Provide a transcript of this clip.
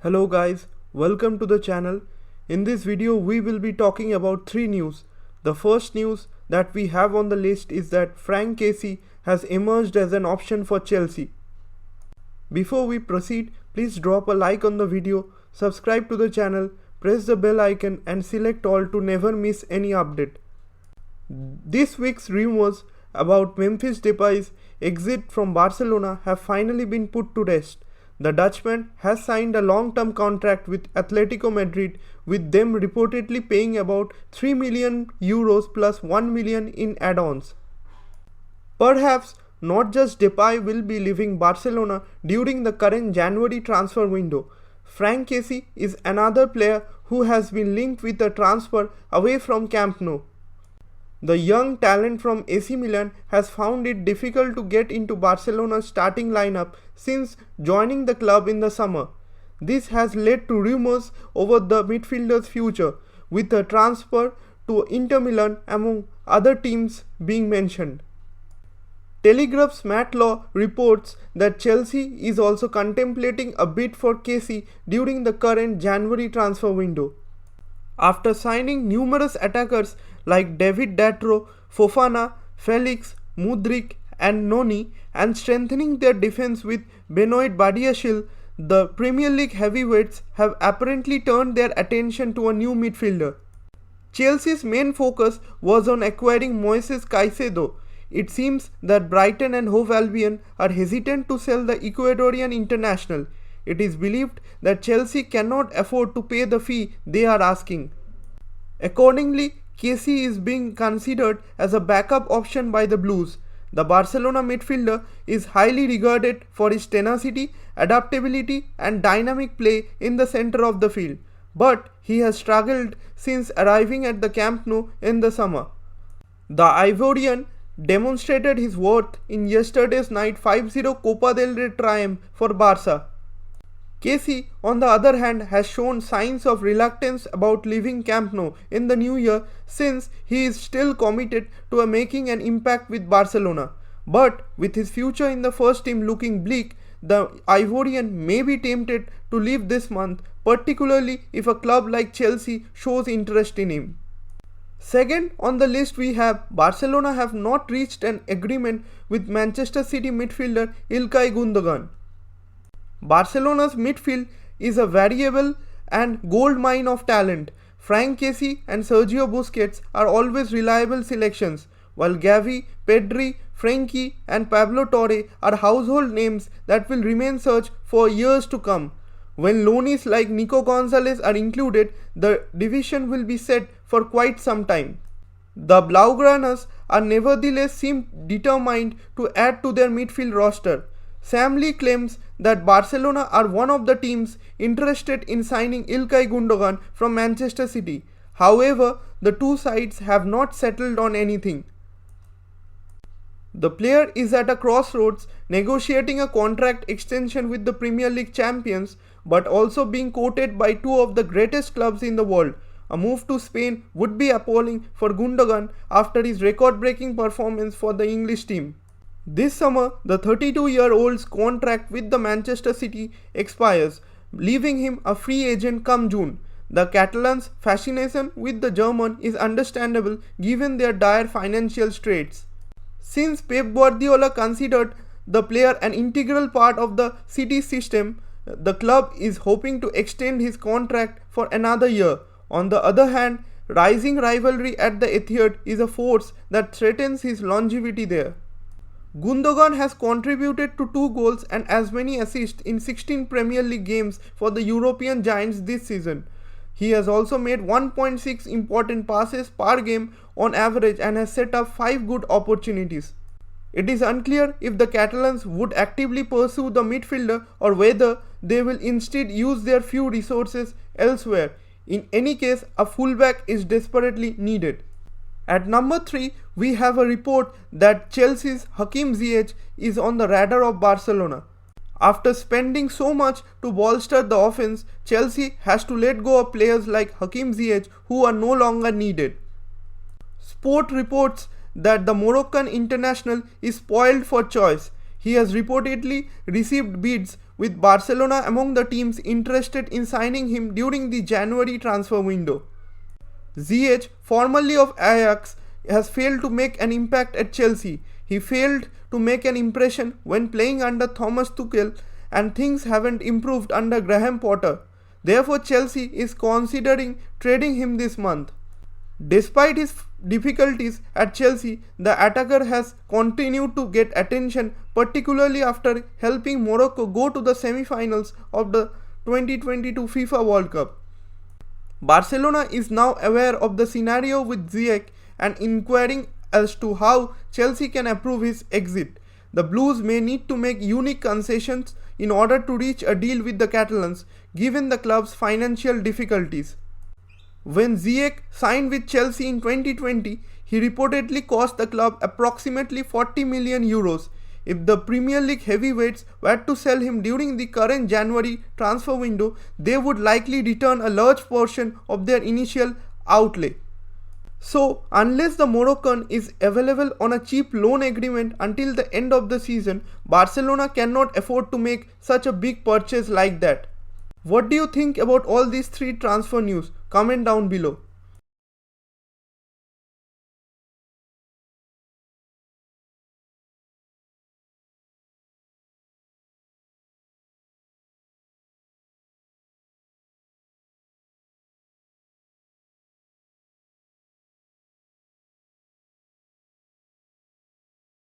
Hello guys, welcome to the channel. In this video we will be talking about 3 news. The first news that we have on the list is that Franck Kessie has emerged as an option for Chelsea. Before we proceed, please drop a like on the video, subscribe to the channel, press the bell icon and select all to never miss any update. This week's rumors about Memphis Depay's exit from Barcelona have finally been put to rest. The Dutchman has signed a long-term contract with Atletico Madrid, with them reportedly paying about 3 million euros plus 1 million in add-ons. Perhaps not just Depay will be leaving Barcelona during the current January transfer window. Franck Kessie is another player who has been linked with a transfer away from Camp Nou. The young talent from AC Milan has found it difficult to get into Barcelona's starting lineup since joining the club in the summer. This has led to rumors over the midfielder's future, with a transfer to Inter Milan among other teams being mentioned. Telegraph's Matt Law reports that Chelsea is also contemplating a bid for Kessie during the current January transfer window. After signing numerous attackers like David Datro, Fofana, Felix, Mudryk and Noni and strengthening their defense with Benoit Badiashile, the Premier League heavyweights have apparently turned their attention to a new midfielder. Chelsea's main focus was on acquiring Moises Caicedo. It seems that Brighton and Hove Albion are hesitant to sell the Ecuadorian international. It is believed that Chelsea cannot afford to pay the fee they are asking. Accordingly, Kessie is being considered as a backup option by the Blues. The Barcelona midfielder is highly regarded for his tenacity, adaptability and dynamic play in the center of the field, but he has struggled since arriving at the Camp Nou in the summer. The Ivorian demonstrated his worth in yesterday's night 5-0 Copa del Rey triumph for Barca. Kessie, on the other hand, has shown signs of reluctance about leaving Camp Nou in the new year since he is still committed to making an impact with Barcelona. But with his future in the first team looking bleak, the Ivorian may be tempted to leave this month, particularly if a club like Chelsea shows interest in him. Second on the list we have Barcelona have not reached an agreement with Manchester City midfielder ILKAY Gundogan. Barcelona's midfield is a variable and gold mine of talent. Franck Kessie and Sergio Busquets are always reliable selections, while Xavi, Pedri, Frenkie and Pablo Torre are household names that will remain such for years to come. When loanees like Nico Gonzalez are included, the division will be set for quite some time. The Blaugranas are nevertheless seem determined to add to their midfield roster. Sam Lee claims that Barcelona are one of the teams interested in signing İlkay Gündoğan from Manchester City. However, the two sides have not settled on anything. The player is at a crossroads, negotiating a contract extension with the Premier League champions, but also being courted by two of the greatest clubs in the world. A move to Spain would be appalling for Gündoğan after his record-breaking performance for the English team. This summer, the 32-year-old's contract with the Manchester City expires, leaving him a free agent come June. The Catalans' fascination with the German is understandable given their dire financial straits. Since Pep Guardiola considered the player an integral part of the City system, the club is hoping to extend his contract for another year. On the other hand, rising rivalry at the Etihad is a force that threatens his longevity there. Gundogan has contributed to 2 goals and as many assists in 16 Premier League games for the European giants this season. He has also made 1.6 important passes per game on average and has set up 5 good opportunities. It is unclear if the Catalans would actively pursue the midfielder or whether they will instead use their few resources elsewhere. In any case, a fullback is desperately needed. At number 3, we have a report that Chelsea's HAKIM Ziyech is on the radar of Barcelona. After spending so much to bolster the offense, Chelsea has to let go of players like HAKIM Ziyech who are no longer needed. Sport reports that the Moroccan international is spoiled for choice. He has reportedly received bids with Barcelona among the teams interested in signing him during the January transfer window. Ziyech, formerly of Ajax, has failed to make an impact at Chelsea. He failed to make an impression when playing under Thomas Tuchel, and things haven't improved under Graham Potter. Therefore, Chelsea is considering trading him this month. Despite his difficulties at Chelsea, the attacker has continued to get attention, particularly after helping Morocco go to the semi-finals of the 2022 FIFA World Cup. Barcelona is now aware of the scenario with Ziyech and inquiring as to how Chelsea can approve his exit. The Blues may need to make unique concessions in order to reach a deal with the Catalans, given the club's financial difficulties. When Ziyech signed with Chelsea in 2020, he reportedly cost the club approximately 40 million euros. If the Premier League heavyweights were to sell him during the current January transfer window, they would likely return a large portion of their initial outlay. So, unless the Moroccan is available on a cheap loan agreement until the end of the season, Barcelona cannot afford to make such a big purchase like that. What do you think about all these three transfer news? Comment down below.